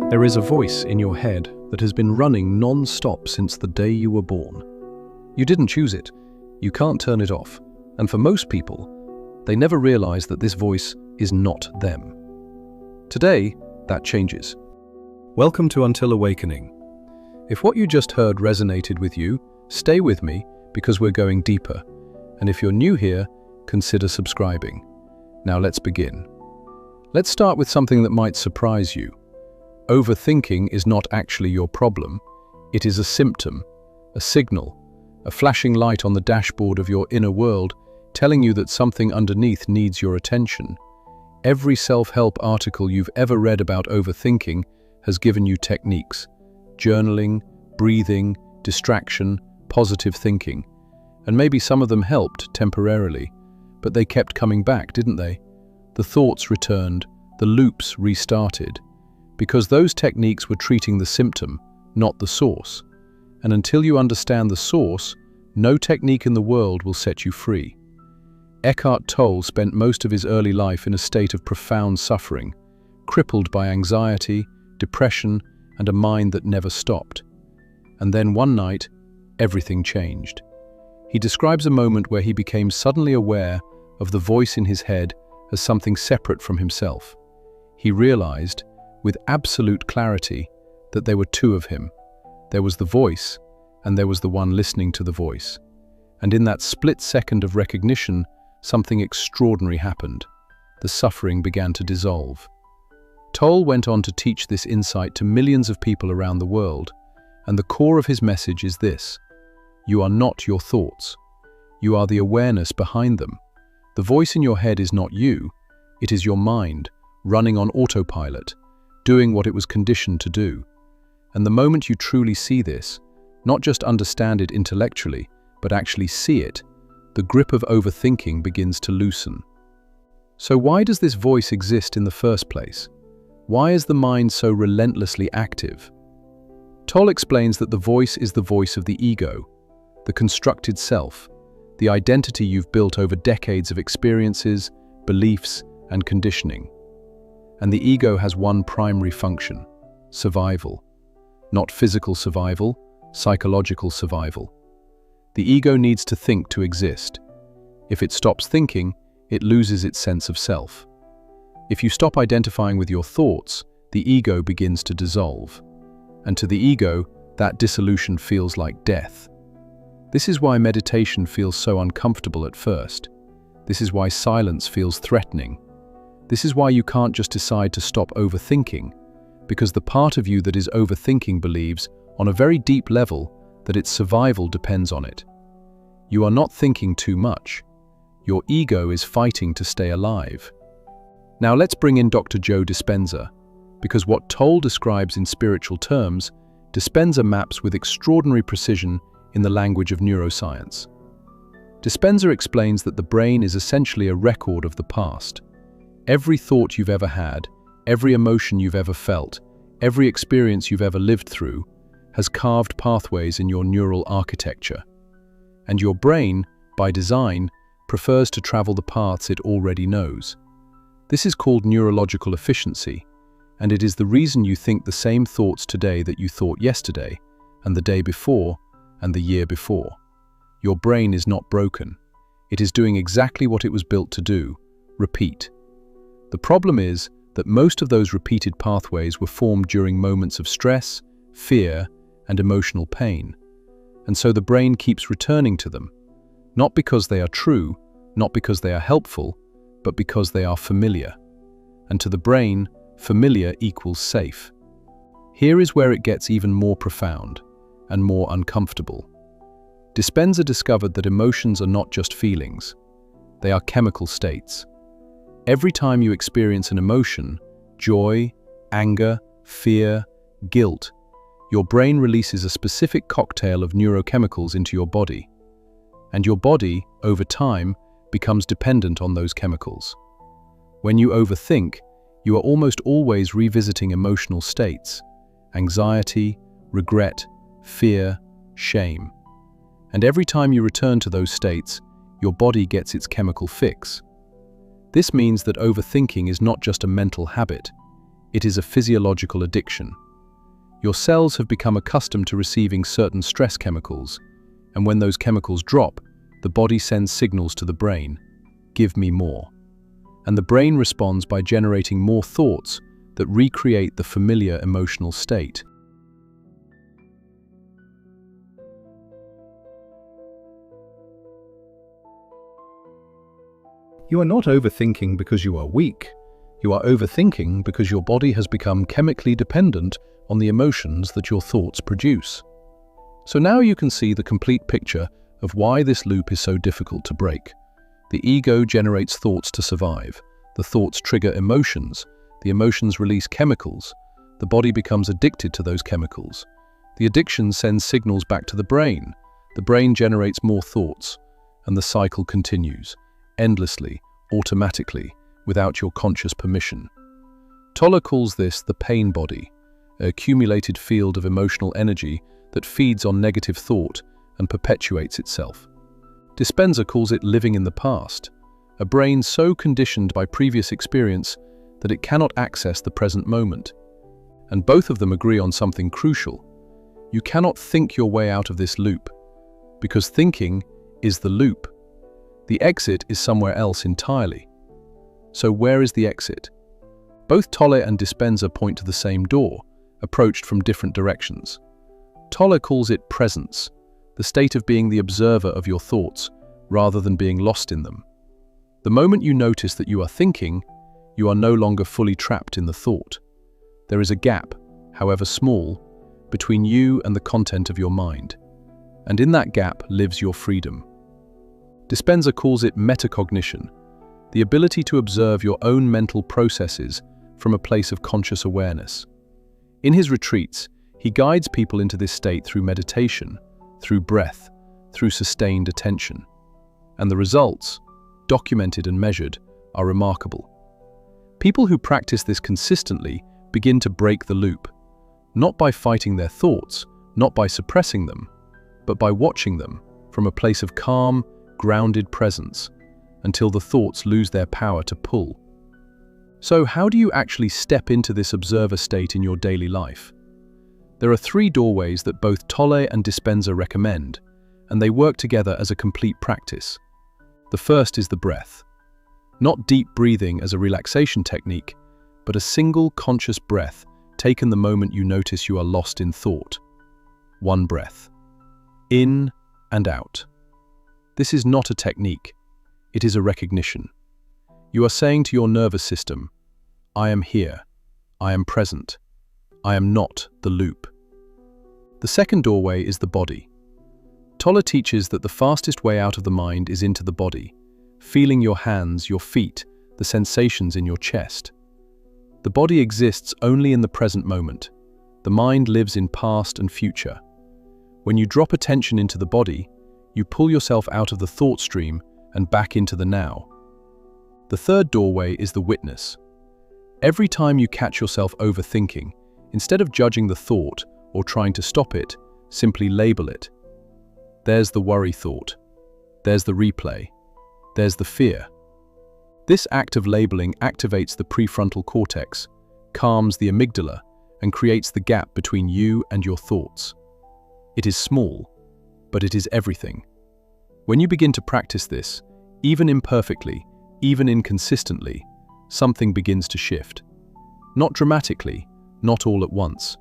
There is a voice in your head that has been running non-stop since the day you were born. You didn't choose it. You can't turn it off. And for most people, they never realize that this voice is not them. Today, that changes. Welcome to Until Awakening. If what you just heard resonated with you, stay with me because we're going deeper. And if you're new here, consider subscribing. Now let's begin. Let's start with something that might surprise you. Overthinking is not actually your problem. It is a symptom, a signal, a flashing light on the dashboard of your inner world telling you that something underneath needs your attention. Every self-help article you've ever read about overthinking has given you techniques: journaling, breathing, distraction, positive thinking. And maybe some of them helped temporarily, but they kept coming back, didn't they? The thoughts returned, the loops restarted, because those techniques were treating the symptom, not the source. And until you understand the source, no technique in the world will set you free. Eckhart Tolle spent most of his early life in a state of profound suffering, crippled by anxiety, depression, and a mind that never stopped. And then one night, everything changed. He describes a moment where he became suddenly aware of the voice in his head as something separate from himself. He realized, with absolute clarity, that there were two of him. There was the voice, and there was the one listening to the voice. And in that split second of recognition, something extraordinary happened. The suffering began to dissolve. Tolle went on to teach this insight to millions of people around the world, and the core of his message is this: you are not your thoughts. You are the awareness behind them. The voice in your head is not you, it is your mind, running on autopilot, doing what it was conditioned to do. And the moment you truly see this, not just understand it intellectually, but actually see it, the grip of overthinking begins to loosen. So why does this voice exist in the first place? Why is the mind so relentlessly active? Tolle explains that the voice is the voice of the ego, the constructed self, the identity you've built over decades of experiences, beliefs, and conditioning. And the ego has one primary function: survival. Not physical survival, psychological survival. The ego needs to think to exist. If it stops thinking, it loses its sense of self. If you stop identifying with your thoughts, the ego begins to dissolve. And to the ego, that dissolution feels like death. This is why meditation feels so uncomfortable at first. This is why silence feels threatening. This is why you can't just decide to stop overthinking, because the part of you that is overthinking believes, on a very deep level, that its survival depends on it. You are not thinking too much. Your ego is fighting to stay alive. Now let's bring in Dr. Joe Dispenza, because what Tolle describes in spiritual terms, Dispenza maps with extraordinary precision in the language of neuroscience. Dispenza explains that the brain is essentially a record of the past. Every thought you've ever had, every emotion you've ever felt, every experience you've ever lived through, has carved pathways in your neural architecture. And your brain, by design, prefers to travel the paths it already knows. This is called neurological efficiency, and it is the reason you think the same thoughts today that you thought yesterday, and the day before, and the year before. Your brain is not broken. It is doing exactly what it was built to do: repeat. The problem is that most of those repeated pathways were formed during moments of stress, fear, and emotional pain. And so the brain keeps returning to them, not because they are true, not because they are helpful, but because they are familiar. And to the brain, familiar equals safe. Here is where it gets even more profound and more uncomfortable. Dispenza discovered that emotions are not just feelings. They are chemical states. Every time you experience an emotion, joy, anger, fear, guilt, your brain releases a specific cocktail of neurochemicals into your body. And your body, over time, becomes dependent on those chemicals. When you overthink, you are almost always revisiting emotional states: anxiety, regret, fear, shame. And every time you return to those states, your body gets its chemical fix. This means that overthinking is not just a mental habit, It is a physiological addiction. Your cells have become accustomed to receiving certain stress chemicals, and when those chemicals drop, the body sends signals to the brain, "Give me more." And the brain responds by generating more thoughts that recreate the familiar emotional state. You are not overthinking because you are weak. You are overthinking because your body has become chemically dependent on the emotions that your thoughts produce. So now you can see the complete picture of why this loop is so difficult to break. The ego generates thoughts to survive. The thoughts trigger emotions. The emotions release chemicals. The body becomes addicted to those chemicals. The addiction sends signals back to the brain. The brain generates more thoughts, and the cycle continues, endlessly, automatically, without your conscious permission. Tolle calls this the pain body, an accumulated field of emotional energy that feeds on negative thought and perpetuates itself. Dispenza calls it living in the past, a brain so conditioned by previous experience that it cannot access the present moment. And both of them agree on something crucial. You cannot think your way out of this loop, because thinking is the loop. The exit is somewhere else entirely. So where is the exit? Both Tolle and Dispenza point to the same door, approached from different directions. Tolle calls it presence, the state of being the observer of your thoughts, rather than being lost in them. The moment you notice that you are thinking, you are no longer fully trapped in the thought. There is a gap, however small, between you and the content of your mind. And in that gap lives your freedom. Dispenza calls it metacognition, the ability to observe your own mental processes from a place of conscious awareness. In his retreats, he guides people into this state through meditation, through breath, through sustained attention. And the results, documented and measured, are remarkable. People who practice this consistently begin to break the loop, not by fighting their thoughts, not by suppressing them, but by watching them from a place of calm, grounded presence, until the thoughts lose their power to pull. So how do you actually step into this observer state in your daily life? There are 3 doorways that both Tolle and Dispenza recommend, and they work together as a complete practice. The first is the breath. Not deep breathing as a relaxation technique, but a single conscious breath taken the moment you notice you are lost in thought. 1 breath. In and out. This is not a technique. It is a recognition. You are saying to your nervous system, "I am here. I am present. I am not the loop." The second doorway is the body. Tolle teaches that the fastest way out of the mind is into the body, feeling your hands, your feet, the sensations in your chest. The body exists only in the present moment. The mind lives in past and future. When you drop attention into the body, you pull yourself out of the thought stream and back into the now. The third doorway is the witness. Every time you catch yourself overthinking, instead of judging the thought or trying to stop it, simply label it. There's the worry thought. There's the replay. There's the fear. This act of labeling activates the prefrontal cortex, calms the amygdala, and creates the gap between you and your thoughts. It is small, but it is everything. When you begin to practice this, even imperfectly, even inconsistently, something begins to shift. Not dramatically, not all at once,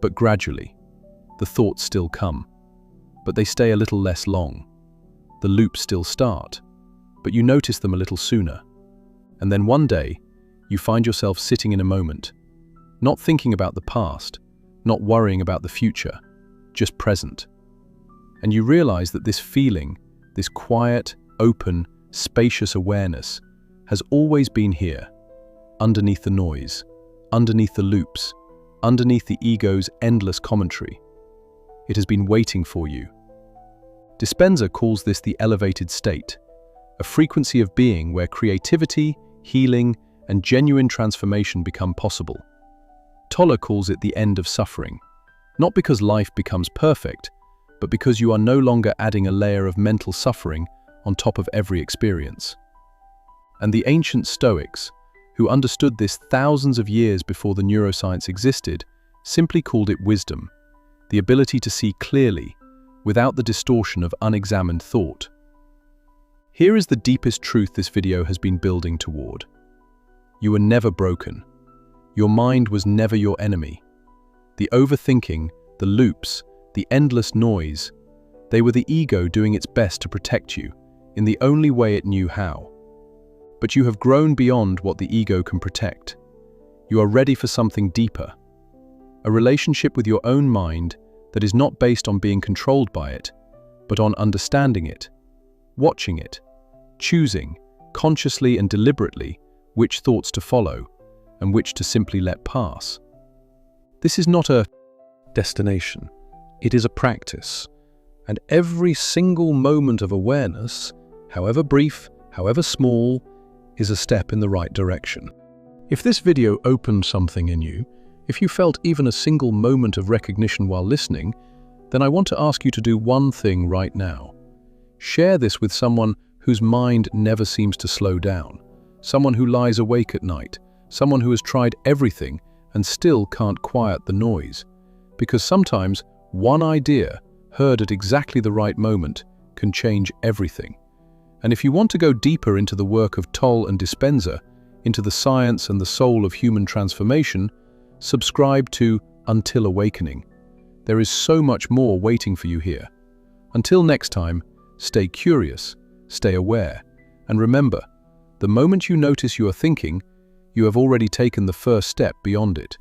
but gradually. The thoughts still come, but they stay a little less long. The loops still start, but you notice them a little sooner. And then one day, you find yourself sitting in a moment, not thinking about the past, not worrying about the future, just present. And you realize that this feeling, this quiet, open, spacious awareness has always been here, underneath the noise, underneath the loops, underneath the ego's endless commentary. It has been waiting for you. Dispenza calls this the elevated state, a frequency of being where creativity, healing, and genuine transformation become possible. Tolle calls it the end of suffering, not because life becomes perfect, but because you are no longer adding a layer of mental suffering on top of every experience. And the ancient Stoics, who understood this thousands of years before the neuroscience existed, simply called it wisdom, the ability to see clearly, without the distortion of unexamined thought. Here is the deepest truth this video has been building toward. You were never broken. Your mind was never your enemy. The overthinking, the loops, the endless noise, they were the ego doing its best to protect you, in the only way it knew how. But you have grown beyond what the ego can protect. You are ready for something deeper. A relationship with your own mind that is not based on being controlled by it, but on understanding it, watching it, choosing, consciously and deliberately, which thoughts to follow and which to simply let pass. This is not a destination, it is a practice, and every single moment of awareness, however brief, however small, is a step in the right direction. If this video opened something in you, if you felt even a single moment of recognition while listening, then I want to ask you to do one thing right now. Share this with someone whose mind never seems to slow down, someone who lies awake at night, someone who has tried everything and still can't quiet the noise. Because sometimes one idea, heard at exactly the right moment, can change everything. And if you want to go deeper into the work of Tolle and Dispenza, into the science and the soul of human transformation, subscribe to Until Awakening. There is so much more waiting for you here. Until next time, stay curious, stay aware, and remember, the moment you notice you are thinking, you have already taken the first step beyond it.